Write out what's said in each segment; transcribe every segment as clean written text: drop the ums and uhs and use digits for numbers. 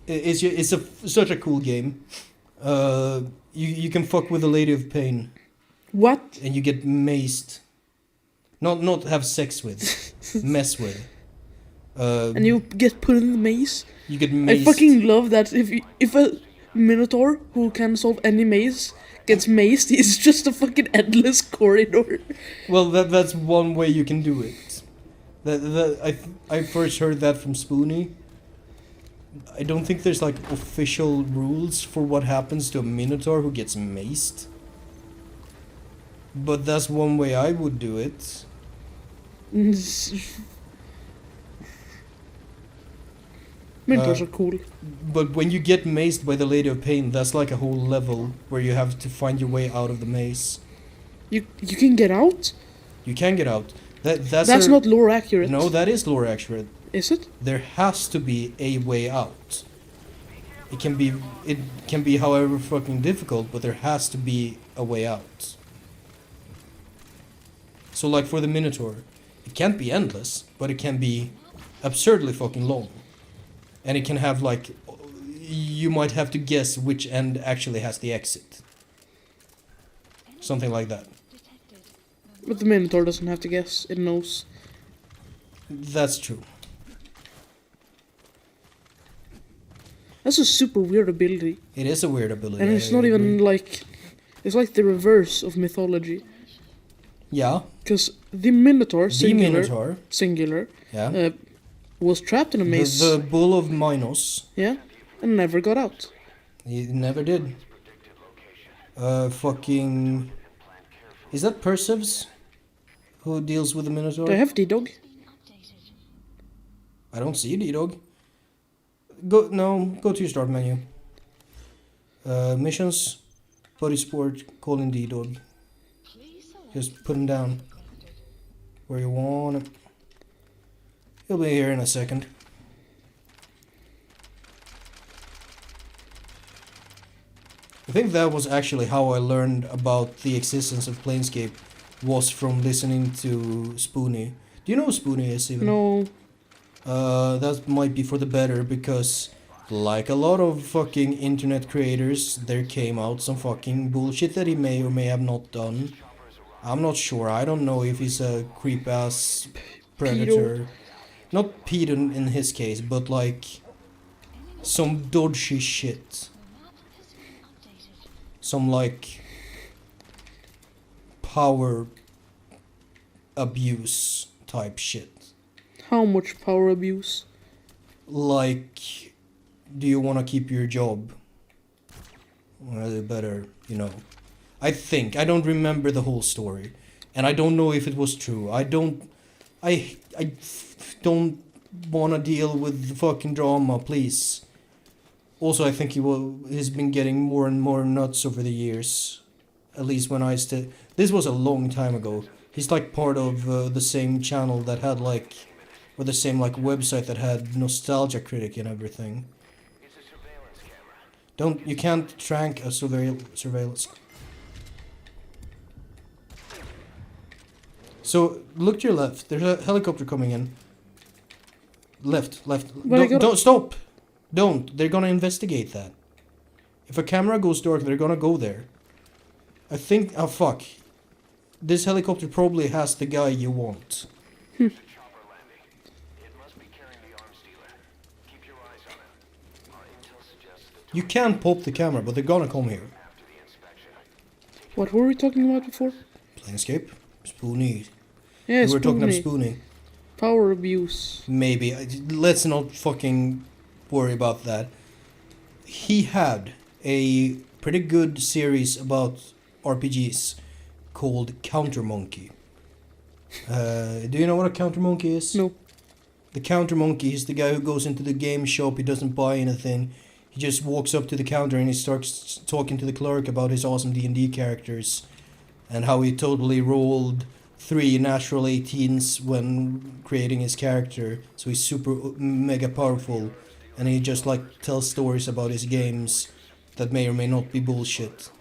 Such a cool game. You can fuck with the Lady of Pain What? and you get maced. Not have sex with, mess with. And you get put in the maze. You get I maced. fucking love that if a Minotaur who can solve any maze gets maced, he's just a fucking endless corridor. Well, that's one way you can do it. I first heard that from Spoonie. I don't think there's like official rules for what happens to a Minotaur who gets maced. But that's one way I would do it. Minotaurs are cool. But when you get maced by the Lady of Pain, that's like a whole level where you have to find your way out of the maze. You can get out? You can get out. That's not lore accurate. No, that is lore accurate. Is it? There has to be a way out. It can be however fucking difficult, but there has to be a way out. So like for the Minotaur, it can't be endless, but it can be absurdly fucking long. And it can have like, you might have to guess which end actually has the exit. Something like that. But the Minotaur doesn't have to guess, it knows. That's true. That's a super weird ability. It is a weird ability. And it's not even like... It's like the reverse of mythology. Yeah. Because the Minotaur, Minotaur, singular, yeah. was trapped in a maze. The Bull of Minos. Yeah, and never got out. He never did. Fucking... Is that Perseus? Who deals with the Minotaur? Do I have D-Dog? I don't see D-Dog. Go to your start menu. Missions, Buddy Sport, call in D-Dog. Just put him down where you want him. He'll be here in a second. I think that was actually how I learned about the existence of Planescape, was from listening to Spoonie. Do you know who Spoonie is even? No. That might be for the better, because like a lot of fucking internet creators, there came out some fucking bullshit that he may or may have not done. I'm not sure. I don't know if he's a creep ass predator. Pedo. Not pedo in his case, but like some dodgy shit. Some like power abuse type shit. How much power abuse? Like, do you want to keep your job? Well, you better, you know. I don't remember the whole story, and I don't know if it was true. I don't want to deal with the fucking drama, please. Also, I think he's been getting more and more nuts over the years. At least when this was a long time ago. He's like part of the same channel that had like, or the same like website that had Nostalgia Critic and everything. You can't trank a surveillance. So, look to your left. There's a helicopter coming in. Left. Don't stop! Don't. They're gonna investigate that. If a camera goes dark, they're gonna go there. I think... Oh, fuck. This helicopter probably has the guy you want. You can pop the camera, but they're gonna come here. What were we talking about before? Planescape? Spoonie. Yeah, We were talking about Spoonie. Spoonie. Power abuse. Maybe. Let's not fucking worry about that. He had a pretty good series about RPGs called Counter Monkey. Do you know what a Counter Monkey is? No. The Counter Monkey is the guy who goes into the game shop, he doesn't buy anything. He just walks up to the counter and he starts talking to the clerk about his awesome D&D characters and how he totally rolled 3 natural 18s when creating his character, so he's super mega powerful, and he just like tells stories about his games that may or may not be bullshit.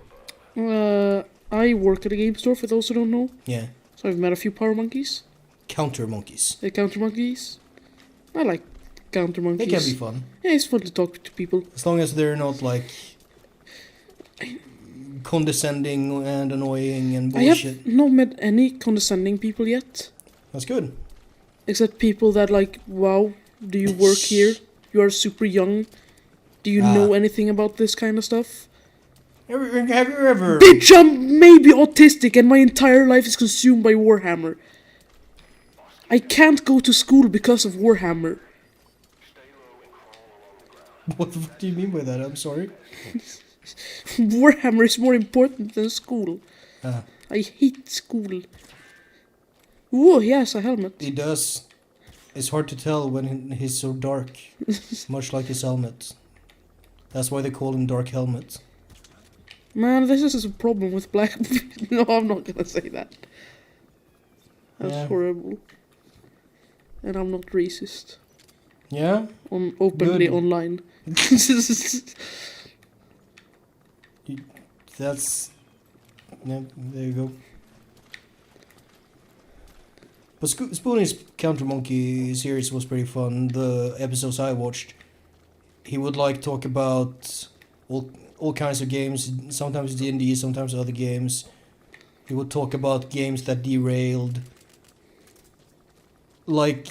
I work at a game store, for those who don't know. Yeah. So I've met a few power monkeys. Counter monkeys. Counter monkeys. I like Counter They Monkeys. can be fun. Yeah, it's fun to talk to people. As long as they're not like condescending and annoying and I have bullshit. not met any condescending people yet. That's good. Except people that like, wow, do you work here? You are super young. Do you know anything about this kind of stuff? Have you ever... Bitch, I'm maybe autistic and my entire life is consumed by Warhammer. I can't go to school because of Warhammer. What the fuck do you mean by that? I'm sorry. Warhammer is more important than school. Ah. I hate school. Whoa, he has a helmet. He does. It's hard to tell when he's so dark. Much like his helmet. That's why they call him Dark Helmet. Man, this is a problem with black... No, I'm not gonna say that. That's Yeah. horrible. And I'm not racist. Yeah? Openly Good. online. That's... Yeah, there you go. But Spoonie's Counter Monkey series was pretty fun. The episodes I watched, he would like talk about all kinds of games. Sometimes D&D, sometimes other games. He would talk about games that derailed. Like,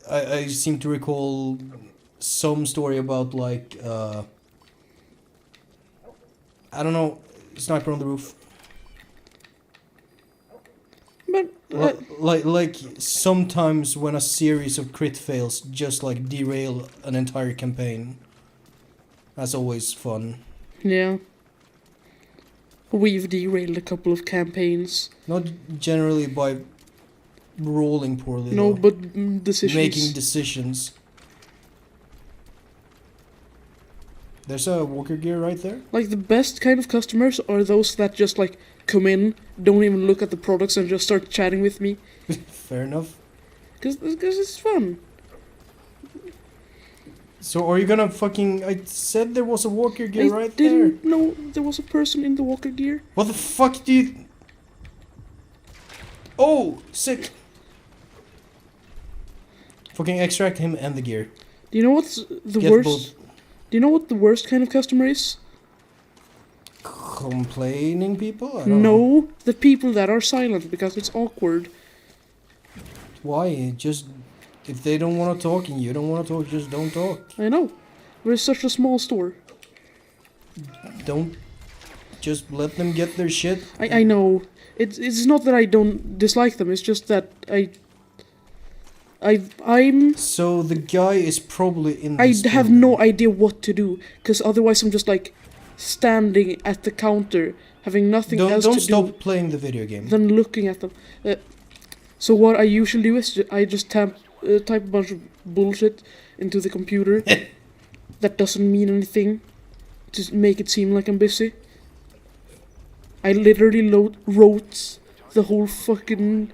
I seem to recall some story about like I don't know, Sniper on the Roof. But... Like sometimes when a series of crit fails just like derail an entire campaign. That's always fun. yeah. We've derailed a couple of campaigns. Not generally by rolling poorly. No, though. but decisions. Making decisions. There's a Walker gear right there. Like, the best kind of customers are those that just, like, come in, don't even look at the products and just start chatting with me. Fair enough. Because it's fun. So are you gonna fucking... I said there was a Walker gear I right there. didn't know there was a person in the Walker gear. What the fuck do you... Oh! Sick! Fucking extract him and the gear. Do you know what's the Get worst? both. Do you know what the worst kind of customer is? Complaining people? I don't know. No, the people that are silent because it's awkward. Why? Just... If they don't want to talk and you don't want to talk, just don't talk. I know. We're such a small store. Don't... Just let them get their shit. I know. It's not that I don't dislike them. It's just that I'm... So the guy is probably in the I store. have no idea what to do, because otherwise I'm just like standing at the counter, having nothing else Don't to stop do playing the video game. than looking at them. So what I usually do is I just type a bunch of bullshit into the computer that doesn't mean anything to make it seem like I'm busy. I literally wrote the whole fucking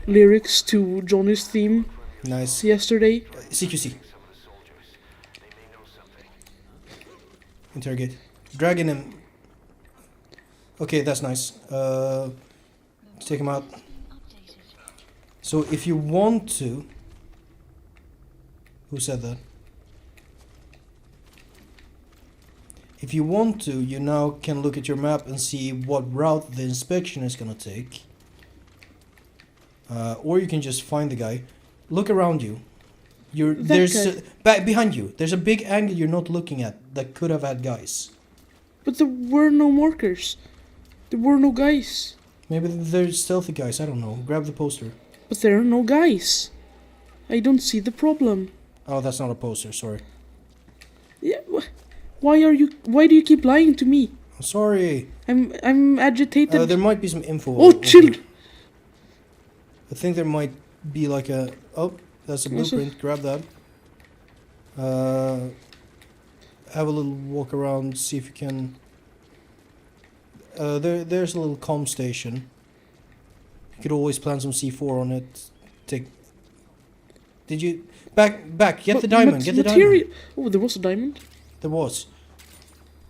lyrics to Johnny's theme Nice. yesterday. CQC. Interrogate. Dragging him. Okay, that's nice. Let's take him out. So if you want to... Who said that? If you want to, you now can look at your map and see what route the inspection is gonna take. Or you can just find the guy. Look around you. There's guy. behind you. There's a big angle you're not looking at that could have had guys. But there were no markers. There were no guys. Maybe there's stealthy guys. I don't know. Grab the poster. But there are no guys. I don't see the problem. Oh, that's not a poster. Sorry. Yeah, why do you keep lying to me? I'm sorry. I'm agitated. There might be some info. Oh, chill. I think there might be like a... Oh, that's a What's blueprint. Grab that. Have a little walk around. See if you can... There's a little comm station. You could always plant some C4 on it. Did you... Back. Get the diamond. Get the diamond. Oh, there was a diamond? There was.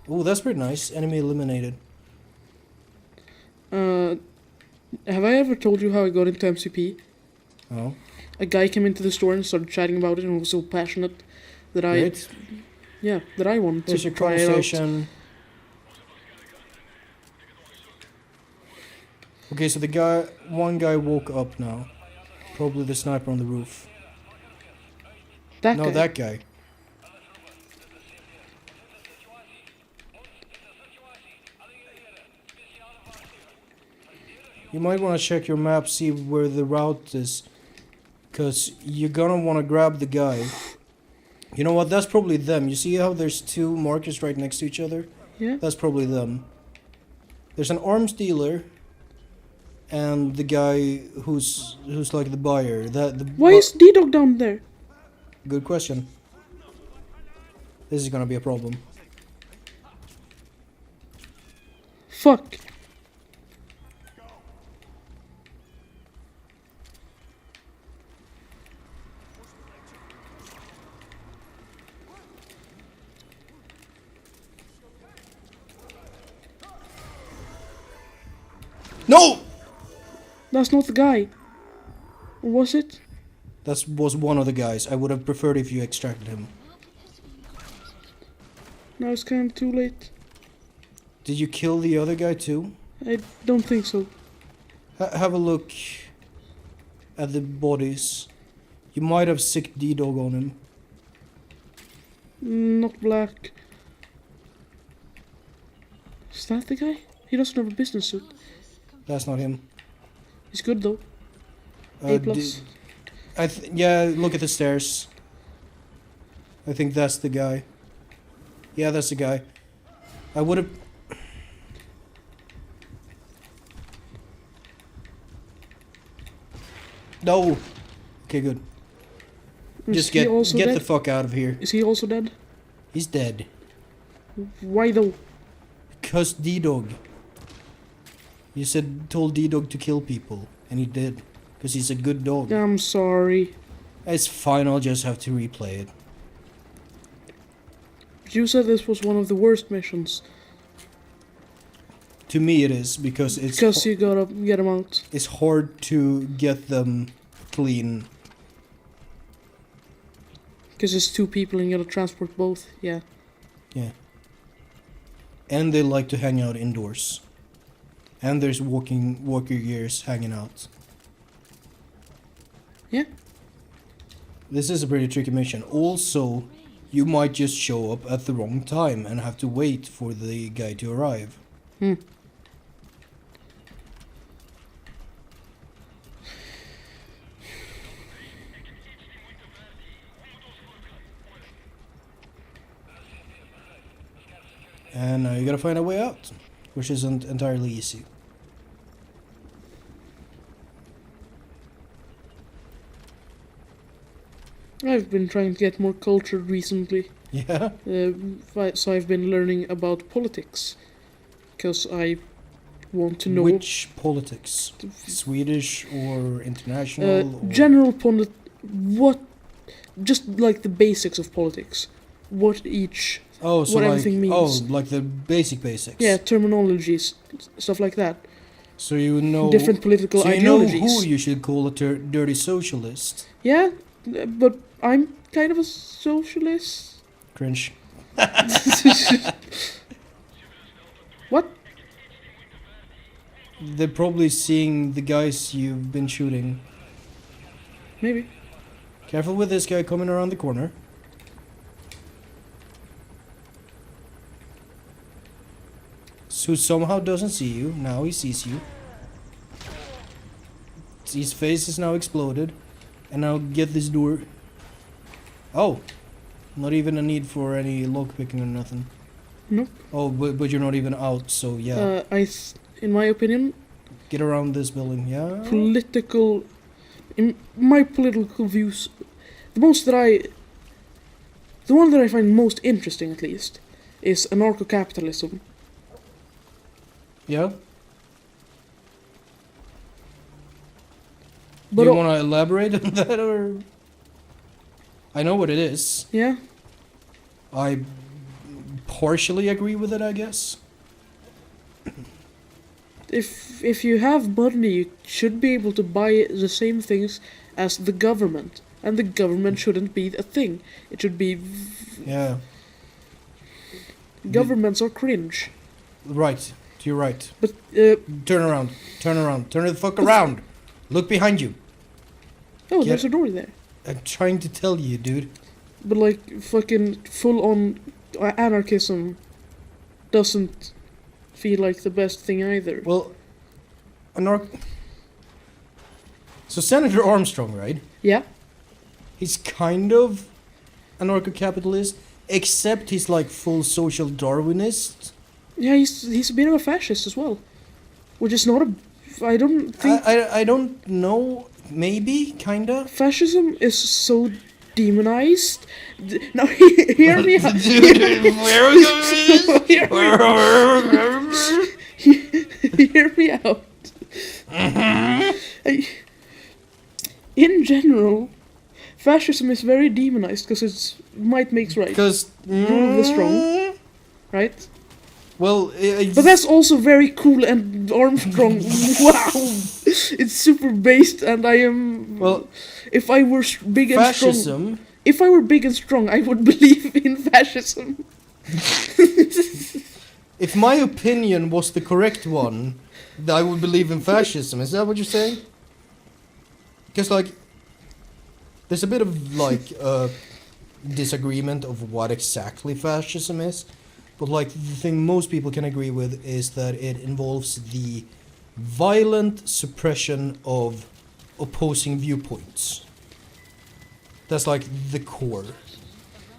Oh, that's pretty nice. Enemy eliminated. Have I ever told you how I got into MCP? Oh. a guy came into the store and started chatting about it and was so passionate that Right? I wanted There's to your try it out. conversation. Okay, so one guy woke up now. Probably the sniper on the roof. That No, guy. that guy. You might want to check your map, see where the route is. Because you're gonna want to grab the guy. You know what? That's probably them. You see how there's two markers right next to each other? Yeah. That's probably them. There's an arms dealer. And the guy who's like the buyer. Why is D-Dog down there? Good question. This is gonna be a problem. Fuck. No! That's not the guy. Or was it? That was one of the guys. I would have preferred if you extracted him. Now it's kind of too late. Did you kill the other guy too? I don't think so. Have a look at the bodies. You might have sick D-Dog on him. Not black. Is that the guy? He doesn't have a business suit. That's not him. He's good though. A plus. Yeah, look at the stairs. I think that's the guy. Yeah, that's the guy. I would have... No! Okay, good. Just get dead? the fuck out of here. Is he also dead? He's dead. Why though? Cause D-Dog. You told D-Dog to kill people, and he did. Cause he's a good dog. I'm sorry. It's fine, I'll just have to replay it. You said this was one of the worst missions. To me it is, because it's Because you gotta get him out. it's hard to get them clean. Because it's two people and you gotta transport both. Yeah. Yeah. And they like to hang out indoors. And there's walker gears hanging out. Yeah. This is a pretty tricky mission. Also, you might just show up at the wrong time and have to wait for the guy to arrive. Hmm. And now you gotta find a way out, which isn't entirely easy. I've been trying to get more cultured recently. Yeah? So I've been learning about politics. Because I want to know... Which politics? Swedish or international? Or... general what... Just like the basics of politics. What each... Oh, so what like, everything means. Oh, like the basics. Yeah, terminologies, stuff like that. So you know Different political so you know ideologies. who you should call a dirty socialist. Yeah, but I'm kind of a socialist. Cringe. What? They're probably seeing the guys you've been shooting. Maybe. Careful with this guy coming around the corner. Who somehow doesn't see you. Now he sees you. His face is now exploded. And now get this door. Oh. Not even a need for any lockpicking or nothing. Nope. Oh, but you're not even out, so yeah. In my opinion, Get around this building, yeah? in my political views, the one that I find most interesting, at least, is anarcho-capitalism. Yeah? But Do you want to elaborate on that, or...? I know what it is. yeah, I partially agree with it, I guess. if you have money, you should be able to buy the same things as the government, and the government shouldn't be a thing. It should be Yeah. governments are cringe. Right. You're right. But Turn around. Turn around. Turn the fuck around. Look behind you. oh, Get- there's a door there. I'm trying to tell you, dude. But like fucking full on anarchism doesn't feel like the best thing either. Well, So Senator Armstrong, right? Yeah. He's kind of anarcho-capitalist, except he's like full social Darwinist. Yeah, he's a bit of a fascist as well, which is not a. I don't think I don't know. Maybe, kinda. fascism is so demonized. Now hear me out. Hear me out. In general, fascism is very demonized because it's might makes right, Because Rule of the strong. right? Well, But that's also very cool and Armstrong. Wow, it's super based, and I am. well, If I were big and strong, fascism. if I were big and strong, I would believe in fascism. If my opinion was the correct one, I would believe in fascism. Is that what you're saying? Because like, there's a bit of like disagreement of what exactly fascism is, but like the thing most people can agree with is that it involves the violent suppression of opposing viewpoints. That's like the core.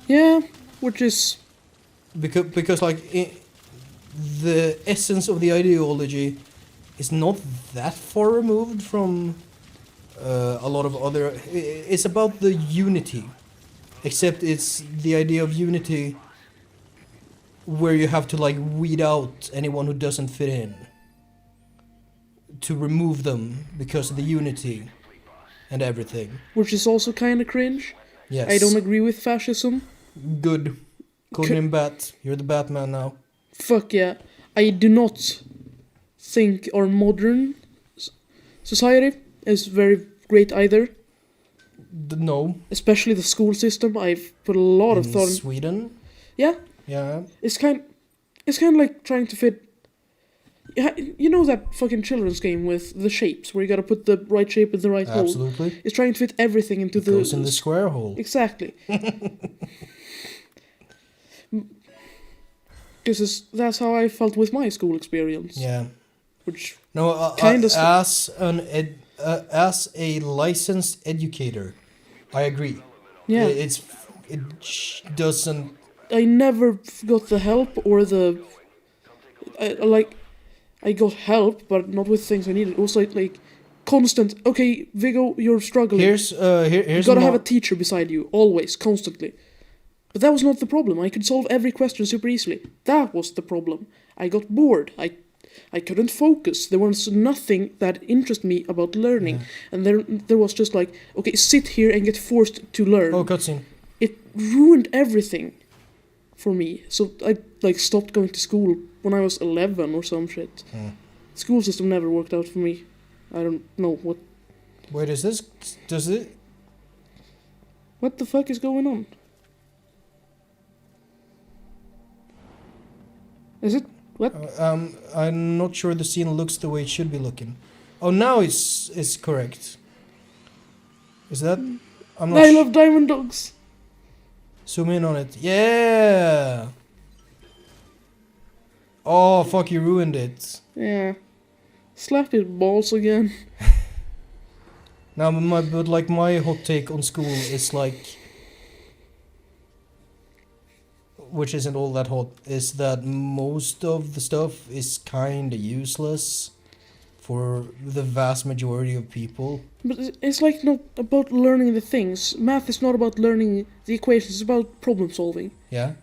Yeah, which is Because like the essence of the ideology is not that far removed from a lot of other. It's about the unity, except it's the idea of unity where you have to like weed out anyone who doesn't fit in, to remove them because of the unity and everything. which is also kind of cringe. Yes. I don't agree with fascism. Good. Codename Bat. You're the Batman now. Fuck yeah. I do not think our modern society is very great either. No. Especially the school system. I've put a lot of In thought in. Sweden. Yeah, Yeah. it's kind of like trying to fit. Yeah, you know that fucking children's game with the shapes where you gotta put the right shape in the right hole. Absolutely. It's trying to fit everything into the. Goes in the square hole. Exactly. Because that's how I felt with my school experience. Yeah. Which No, Kinda as a licensed educator, I agree. yeah, Doesn't. I never got the help or the. I got help, but not with things I needed. It was like constant. Okay, Viggo, you're struggling. Here's You gotta have a teacher beside you always, constantly. But that was not the problem. I could solve every question super easily. That was the problem. I got bored. I couldn't focus. There was nothing that interested me about learning. Yeah. And there was just like, okay, sit here and get forced to learn. Oh, cutscene. It ruined everything for me. So I like stopped going to school when I was 11 or some shit. School system never worked out for me. I don't know what Wait, is this? Does it? what the fuck is going on. Is it what? I'm not sure the scene looks the way it should be looking. Oh, now it's correct. Is that? I'm not. I love diamond dogs. Zoom in on it. Yeah. Oh fuck! You ruined it. Yeah. Slap his balls again. Now, my hot take on school is like, which isn't all that hot, is that most of the stuff is kind of useless for the vast majority of people. But it's like not about learning the things. Math is not about learning the equations. It's about problem solving. Yeah.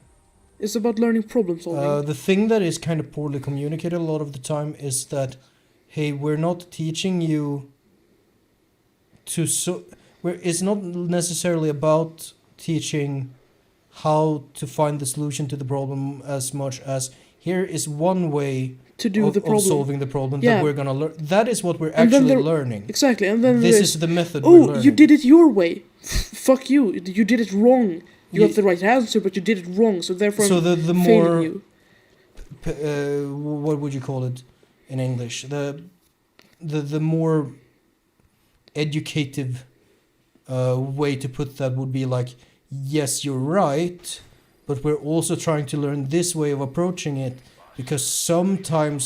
It's about learning problem solving. The thing that is kind of poorly communicated a lot of the time is that, hey, we're not teaching you to it's not necessarily about teaching how to find the solution to the problem as much as here is one way to do the of problem. solving the problem Yeah. that we're gonna learn. That is what we're And then actually there- learning. Exactly, and then This there's, is the method we're oh, learning. you did it your way. Fuck you. You did it wrong. You Ye- got the right answer, but you did it wrong. So therefore, So I'm the failing more you. what would you call it in English? The more educative way to put that would be like, yes, you're right, but we're also trying to learn this way of approaching it, because sometimes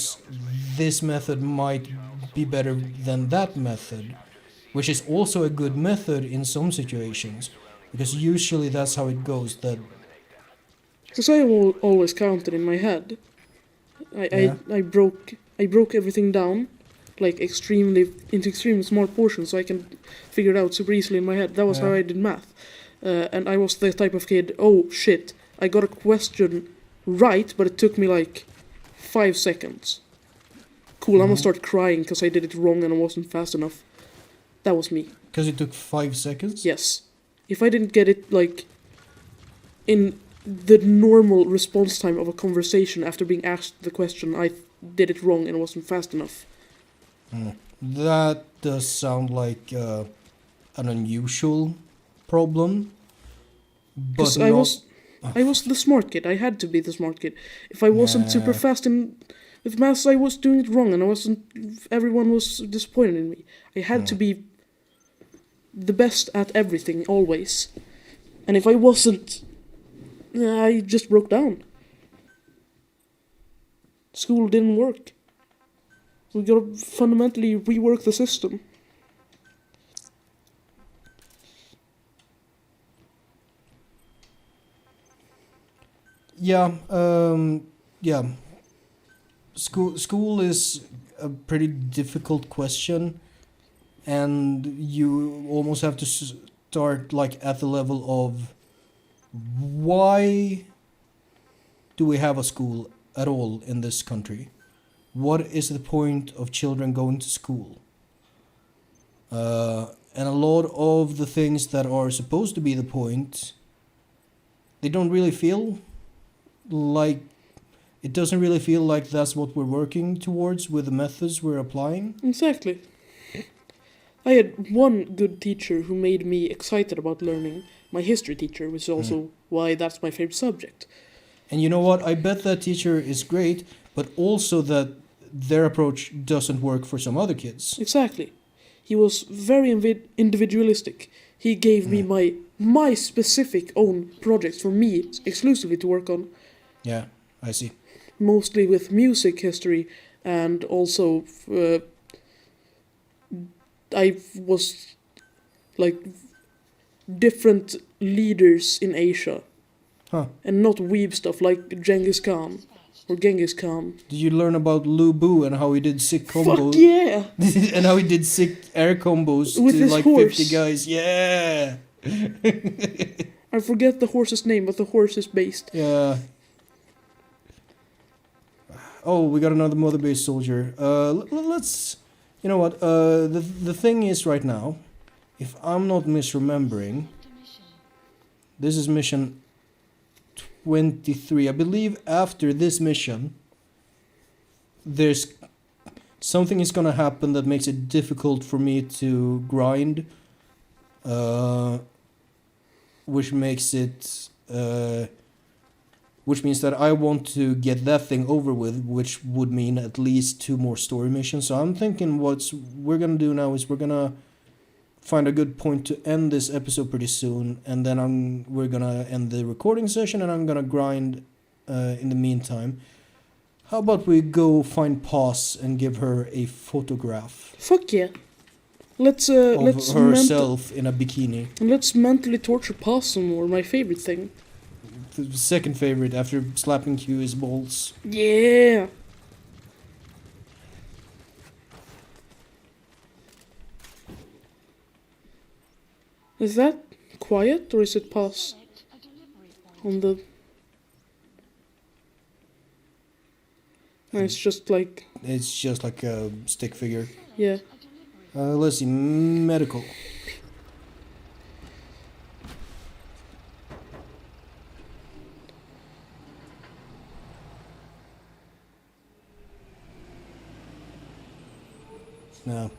this method might be better than that method, which is also a good method in some situations, because usually that's how it goes. That Because I always counted in my head. Yeah. I broke everything down, like into extremely small portions, so I can figure it out super easily in my head. That was how Yeah. I did math, and I was the type of kid. Oh shit! I got a question right, but it took me like 5 seconds. Cool, I'm gonna Mhm. start crying because I did it wrong and I wasn't fast enough. That was me. because it took 5 seconds. Yes. If I didn't get it, like, in the normal response time of a conversation after being asked the question, I did it wrong and wasn't fast enough. That does sound like an unusual problem, but Because not. I was the smart kid. I had to be the smart kid. If I wasn't super Nah. fast with maths, I was doing it wrong, and I wasn't. Everyone was disappointed in me. I had to be the best at everything always, and if I wasn't, I just broke down. School didn't work. We gotta fundamentally rework the system. Yeah, yeah. School is a pretty difficult question, and you almost have to start like at the level of why do we have a school at all in this country? What is the point of children going to school? And a lot of the things that are supposed to be the point, they don't really feel like, it doesn't really feel like that's what we're working towards with the methods we're applying. Exactly. I had one good teacher who made me excited about learning. My history teacher, which is also why that's my favorite subject. And you know what? I bet that teacher is great, but also that their approach doesn't work for some other kids. Exactly. He was very individualistic. He gave me my specific own projects for me exclusively to work on, Yeah, I see. mostly with music history, and also I was like different leaders in Asia, Huh. and not weeb stuff like Genghis Khan or Genghis Khan. Did you learn about Lu Bu and how he did sick combos? Fuck yeah! And how he did sick air combos With to his like horse. 50 guys? Yeah! I forget the horse's name, but the horse is based. Yeah. Oh, we got another mother base soldier. Let's. You know what? The thing is right now, if I'm not misremembering, this is mission 23. I believe after this mission, there's something is gonna happen that makes it difficult for me to grind, which makes it. Which means that I want to get that thing over with, which would mean at least 2 more story missions. So I'm thinking what we're gonna do now is we're gonna find a good point to end this episode pretty soon, and then we're gonna end the recording session, and I'm gonna grind in the meantime. How about we go find Paz and give her a photograph Fuck yeah! Let's of let's herself in a bikini. let's mentally torture Paz some more. My favorite thing. The second favorite after slapping Q's balls. Yeah. Is that quiet or is it Paz on the? No, it's just like It's just like a stick figure. yeah. Let's see, medical. No.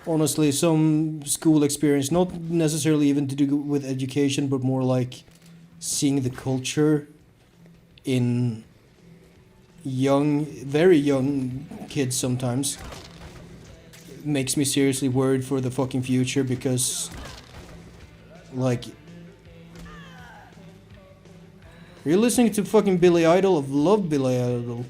Honestly, some school experience, not necessarily even to do with education, but more like seeing the culture in very young kids sometimes makes me seriously worried for the fucking future because, like, you're listening to fucking Billy Idol. I love Billy Idol.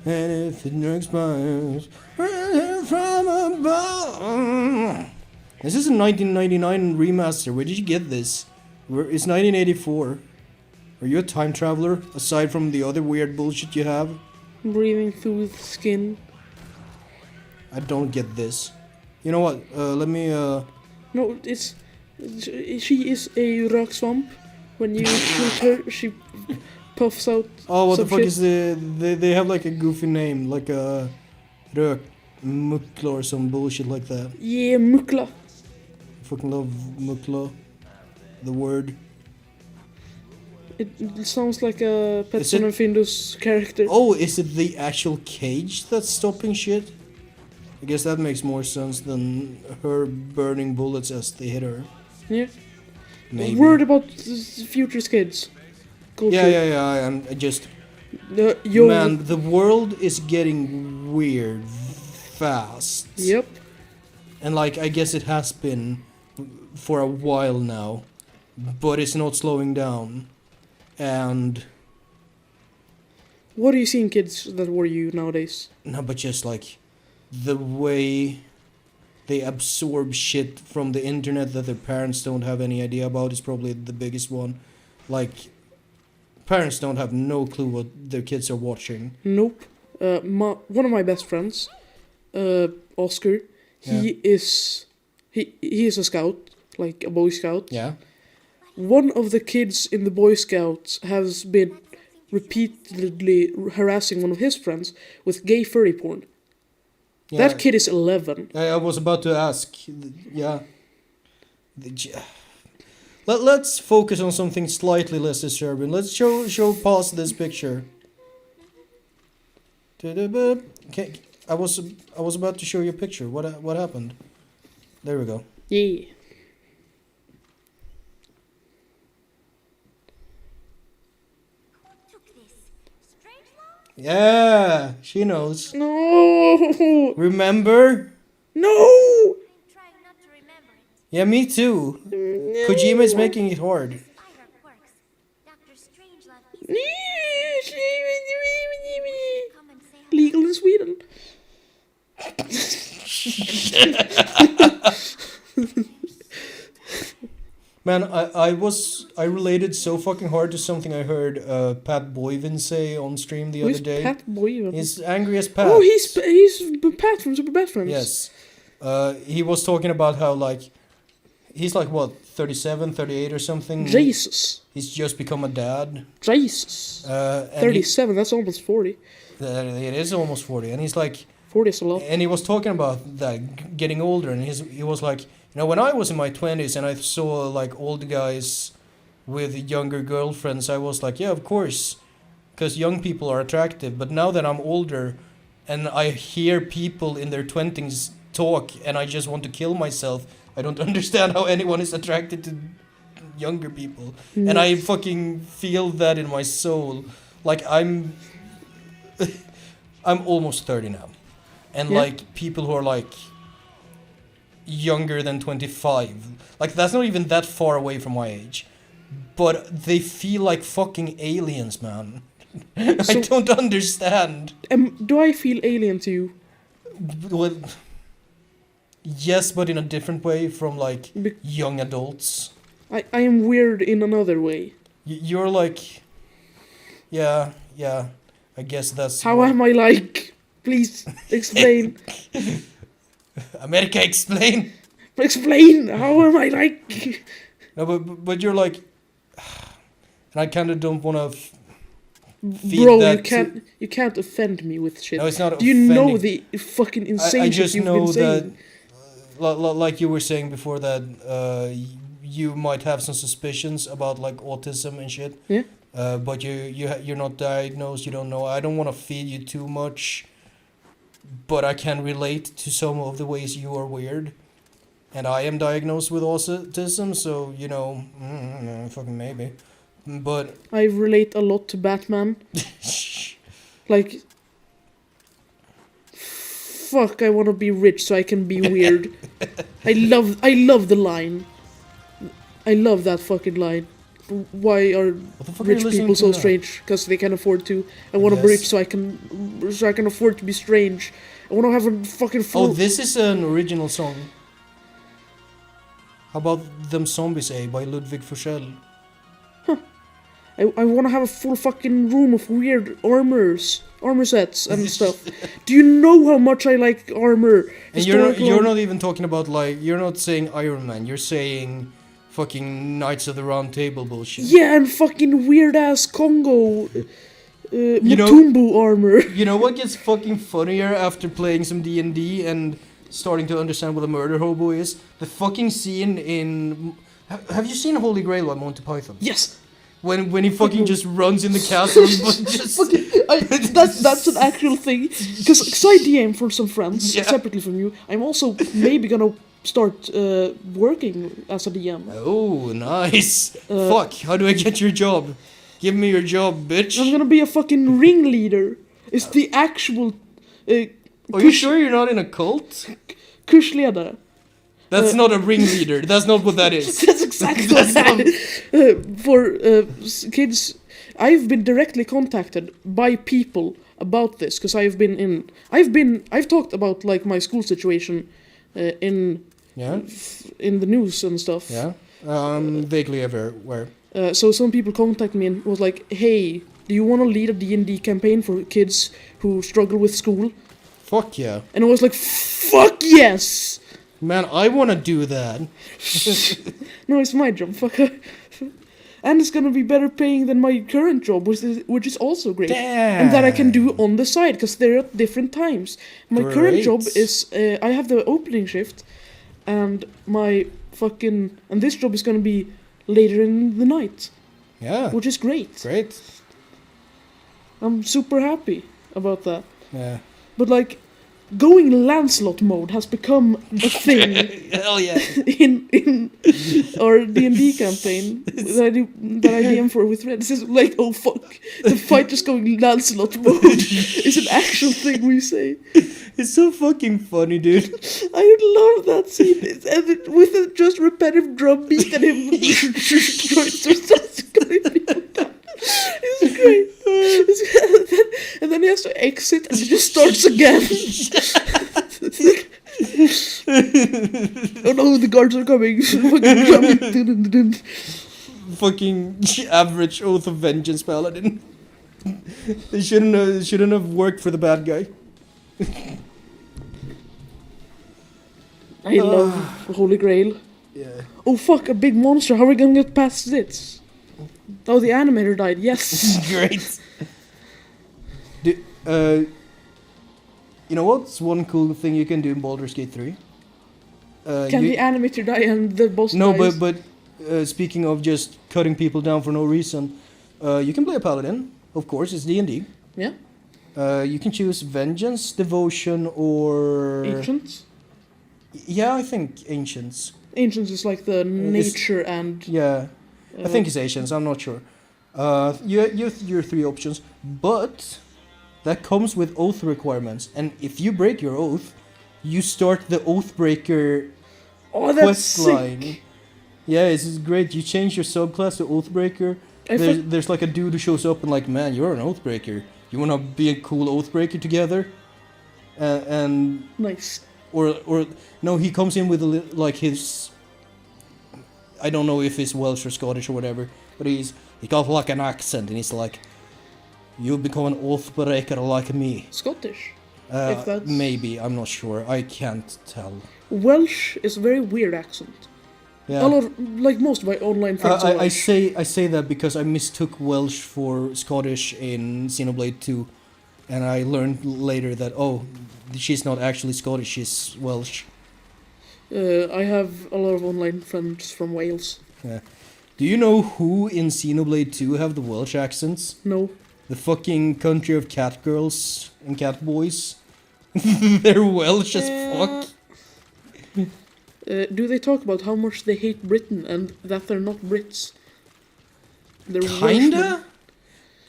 And if it expires from above. This is a 1999 remaster. Where did you get this? It's 1984. Are you a time traveler, aside from the other weird bullshit you have? Breathing through the skin. I don't get this. You know what? Let me. No, it's she is a rock swamp. When you shoot her, she puffs out. Oh, what the some fuck shit. is the? They have like a goofy name, like a Rökmukla or some bullshit like that. Yeah, Mukla. Fucking love Mukla. The word. It sounds like a Is Petson it- and Findus character. Oh, is it the actual cage that's stopping shit? I guess that makes more sense than her burning bullets as they hit her. Yeah. Maybe. Word about future kids. Culture. Yeah. I'm just. Yo. Man, the world is getting weird fast. Yep. And like, I guess it has been for a while now, but it's not slowing down. And What are you seeing kids that were you nowadays? no, but just like the way they absorb shit from the internet that their parents don't have any idea about is probably the biggest one. Like, parents don't have no clue what their kids are watching. Nope. One of my best friends, Oscar, he is a scout, like a Boy Scout. Yeah. One of the kids in the Boy Scouts has been repeatedly harassing one of his friends with gay furry porn. Yeah. That kid is 11. I was about to ask. Yeah. Let's focus on something slightly less disturbing. Let's show pause this picture. Okay, I was about to show you a picture. What happened? There we go. Yeah. Yeah, she knows. No! Remember? No! Trying not to remember it. Yeah, me too. Kojima is making it hard. Fireworks. Dr. Strangelove is come and say hello. Legal in Sweden. Man, I related so fucking hard to something I heard Pat Boyvin say on stream the Who's other day. Pat Boy? He's angry as Pat. Oh, he's Pat from Super Best Friends. Yes. He was talking about how, like, he's like, what, 37, 38 or something? Jesus. He's just become a dad. Jesus. And 37, that's almost 40. It is almost 40. And he's like, 40 is a lot. and he was talking about that, getting older. And he was like, you know, when I was in my 20s and I saw, like, old guys with younger girlfriends, I was like, yeah, of course. Because young people are attractive. But now that I'm older and I hear people in their 20s talk and I just want to kill myself, I don't understand how anyone is attracted to younger people. And I fucking feel that in my soul. Like, I'm almost 30 now. And, Yeah. like, people who are, like, younger than 25, like, that's not even that far away from my age. But they feel like fucking aliens, man. I So- don't understand. Do I feel alien to you? Well, yes, but in a different way from, like, Be- young adults. I am weird in another way. You're like, yeah, I guess that's How what- am I like? Please explain. America, explain. Explain. How am I like? No, but you're like, and I kind of don't want to. Feed Bro, that you can't offend me with shit. No, it's not. Do you know offending. the fucking insane I shit just you've know been saying? that, like you were saying before, that you might have some suspicions about, like, autism and shit. Yeah. but you're not diagnosed. You don't know. I don't want to feed you too much, but I can relate to some of the ways you are weird, and I am diagnosed with autism. So fucking maybe, but I relate a lot to Batman. Like, fuck, I want to be rich so I can be weird. I love the line. I love that fucking line. Why are what the fuck are you rich listening people to so now? strange? Because they can afford to. I want to be Yes. rich so I can afford to be strange. I want to have a fucking Oh, full. this is an original song. How about Them Zombies A by Ludwig Forsell? I want to have a full fucking room of weird armor sets and stuff. Do you know how much I like armor? And you're Historical not even talking about you're not saying Iron Man. You're saying fucking Knights of the Round Table bullshit. Yeah, and fucking weird ass Congo You know- Mutumbu armor. You know what gets fucking funnier after playing some D&D and starting to understand what a murder hobo is? The fucking scene in... Have you seen Holy Grail by Monty Python? Yes. When he fucking just runs in the castle and just... That's an actual thing. Because I DM for some friends Yeah. separately from you. I'm also maybe gonna start working as a DM. Oh, nice. Fuck, how do I get your job? Give me your job, bitch. I'm gonna be a fucking ringleader. It's the actual Are you sure you're not in a cult? kursledare. That's not a ringleader. That's not what that is. That's exactly what that is. For kids, I've been directly contacted by people about this because I've talked about like my school situation in Yeah? the news and stuff. Yeah? Vaguely aware. So some people contacted me and was like, "Hey, do you want to lead a D&D campaign for kids who struggle with school?" Fuck yeah. And I was like, "Fuck yes!" Man, I wanna do that. No, it's my job. Fuck. And it's gonna be better paying than my current job, which is also great. And that I can do on the side, because they're at different times. My current job Great. is, I have the opening shift, and and this job is gonna be later in the night, Yeah. which is great. Great. I'm super happy about that. Yeah. But like, going Lancelot mode has become a thing Hell yeah. in our D&D campaign that I DM for with friends. It's like, oh fuck, the fight is going Lancelot mode. It's an actual thing we say. It's so fucking funny, dude. I love that scene. With a just repetitive drum beat and him it's great. And then he has to exit and it just starts again. Oh no, the guards are coming. Fucking average Oath of Vengeance paladin. They shouldn't have worked for the bad guy. I love Holy Grail. Yeah. Oh fuck, a big monster. How are we gonna get past this? Oh, the animator died. Yes. Great. You know what's one cool thing you can do in Baldur's Gate 3? Can the animator die and the boss No, dies? but speaking of just cutting people down for no reason, you can play a paladin. Of course, it's D&D. Yeah? You can choose Vengeance, Devotion, or... Ancients? Yeah, I think Ancients. Ancients is like the nature and... Yeah, I think it's Ancients, I'm not sure. You have your 3 options, but that comes with oath requirements. And if you break your oath, you start the Oathbreaker Oh, that's quest sick. line. Yeah, this is great. You change your subclass to Oathbreaker. There's like a dude who shows up and like, man, you're an Oathbreaker. You wanna be a cool Oathbreaker together? And Nice. or no, he comes in with like his. I don't know if he's Welsh or Scottish or whatever, but he got like an accent and he's like, "You become an Oathbreaker like me." Scottish. If that's- Maybe, I'm not sure. I can't tell. Welsh is a very weird accent. Yeah. A lot, like most of my online friends are I Welsh. say that because I mistook Welsh for Scottish in Xenoblade 2, and I learned later that she's not actually Scottish, she's Welsh. I have a lot of online friends from Wales. Yeah. Do you know who in Xenoblade 2 have the Welsh accents? No. The fucking country of cat girls and cat boys. They're Welsh as fuck. Do they talk about how much they hate Britain and that they're not Brits? They're Kinda?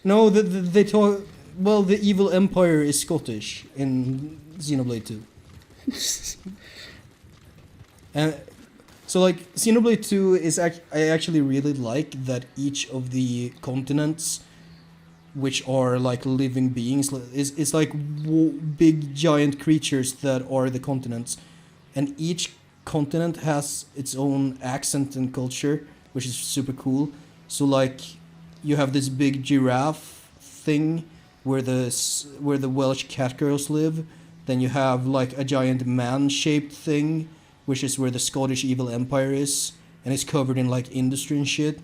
No, they talk... Well, the evil empire is Scottish in Xenoblade 2. And so, like, Xenoblade 2 is... I actually really like that each of the continents, which are, like, living beings, is like big, giant creatures that are the continents. And each continent has its own accent and culture, which is super cool. So, like, you have this big giraffe thing where the Welsh cat girls live. Then you have like a giant man-shaped thing, which is where the Scottish evil empire is, and it's covered in like industry and shit.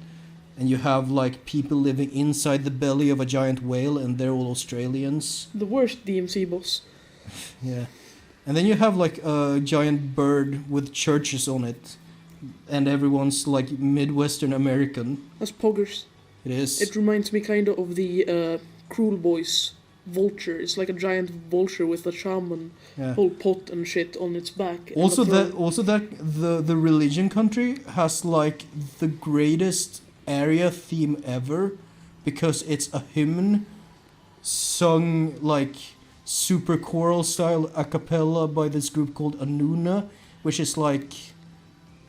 And you have like people living inside the belly of a giant whale, and they're all Australians. The worst DMC boss. Yeah. And then you have like a giant bird with churches on it, and everyone's like Midwestern American. That's poggers. It is. It reminds me kind of the Cruel Boys vulture. It's like a giant vulture with a shaman Yeah. whole pot and shit on its back. and Also a throne. that the religion country has like the greatest area theme ever, because it's a hymn sung like super choral style a cappella by this group called Anuna, which is like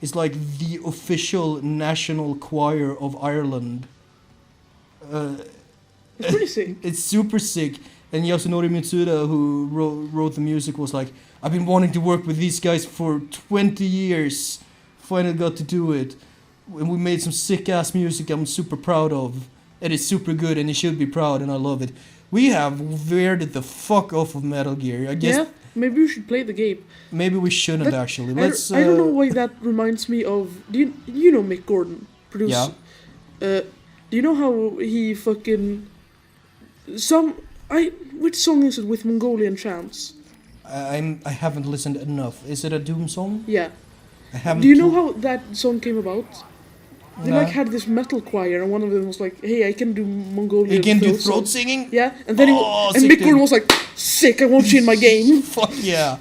the official national choir of Ireland. It's pretty sick. It's super sick. And Yasunori Mitsuda, who wrote the music, was like, I've been wanting to work with these guys for 20 years. Finally got to do it. And we made some sick-ass music I'm super proud of. It is super good, and you should be proud, and I love it. We have veered the fuck off of Metal Gear. I guess Yeah, maybe we should play the game. maybe we shouldn't, That- actually. I Let's... don't know why that reminds me of. Do you know Mick Gordon? Producer. Yeah. Do you know how he fucking which song is it with Mongolian chants? I haven't listened enough. Is it a Doom song? Yeah. I haven't... Do you know how that song came about? They Nah. like had this metal choir, and one of them was like, "Hey, I can do Mongolian." You can do throat throat song." singing? Yeah, and then Oh, and sick, Mick dude. Gordon was like, "Sick! I want you in my game." Fuck yeah.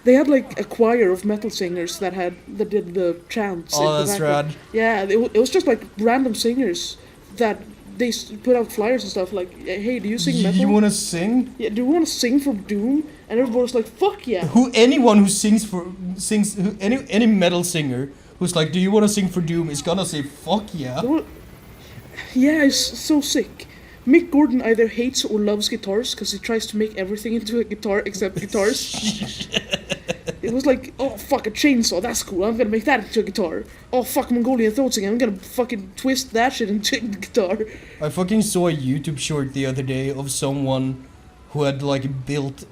They had like a choir of metal singers that did the chants. in Oh, the that's background. rad. Yeah, it was just like random singers that they put out flyers and stuff like, "Hey, do you sing metal? You wanna sing? Yeah, do you want to sing for Doom?" And everybody was like, "Fuck yeah!" Anyone who any metal singer who's like, do you want to sing for Doom, is gonna say fuck yeah. They were- Yeah, it's so sick. Mick Gordon either hates or loves guitars because he tries to make everything into a guitar except guitars. It was like, oh fuck, a chainsaw, that's cool, I'm gonna make that into a guitar. Oh fuck, Mongolian throat singing, I'm gonna fucking twist that shit into a guitar. I fucking saw a YouTube short the other day of someone who had like built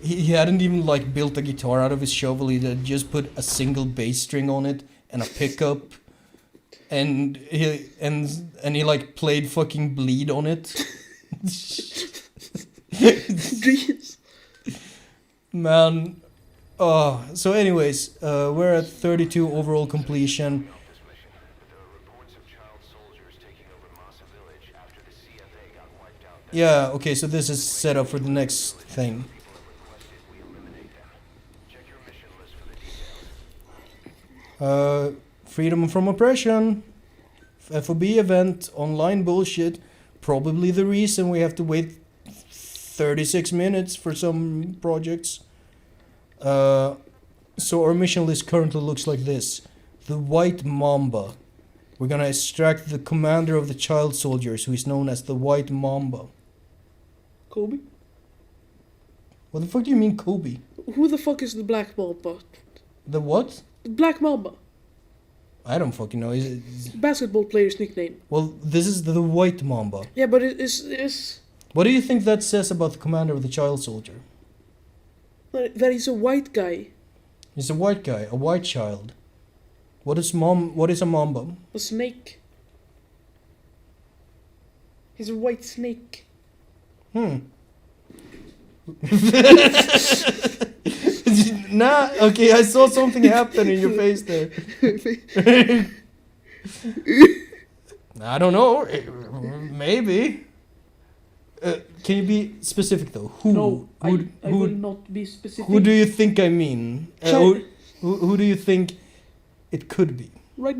he hadn't even like built a guitar out of his shovel, he had just put a single bass string on it and a pickup. And he like played fucking Bleed on it. Jeez. Man. So anyways, we're at 32 overall completion. Yeah, okay, so this is set up for the next thing. Freedom from oppression. FOB event, online bullshit. Probably the reason we have to wait 36 minutes for some projects. So our mission list currently looks like this. The White Mamba. We're gonna extract the commander of the child soldiers, who is known as the White Mamba. Kobe? What the fuck do you mean Kobe? Who the fuck is the Black Mamba? The what? The Black Mamba. I don't fucking know. Basketball player's nickname. Well, this is the White Mamba. Yeah, but it's What do you think that says about the commander of the child soldier? that he's a white guy. He's a white guy, a white child. What is a mamba? A snake. He's a white snake. Nah, okay, I saw something happen in your face there. I don't know. Maybe. Can you be specific though? Who? No, Who? I will not be specific. Who do you think I mean? China. Who do you think it could be? Right?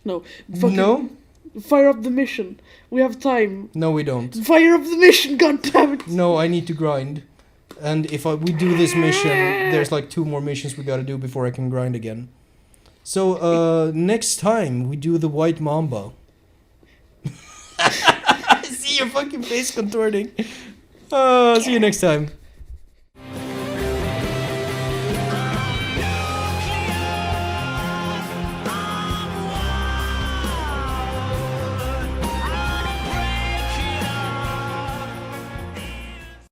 No. Fucking No? Fire up the mission. We have time. No, we don't. Fire up the mission, goddammit! No, I need to grind. And if we do this mission, there's like 2 more missions we gotta do before I can grind again. So, next time we do the White Mamba. I see your fucking face contorting. See you next time.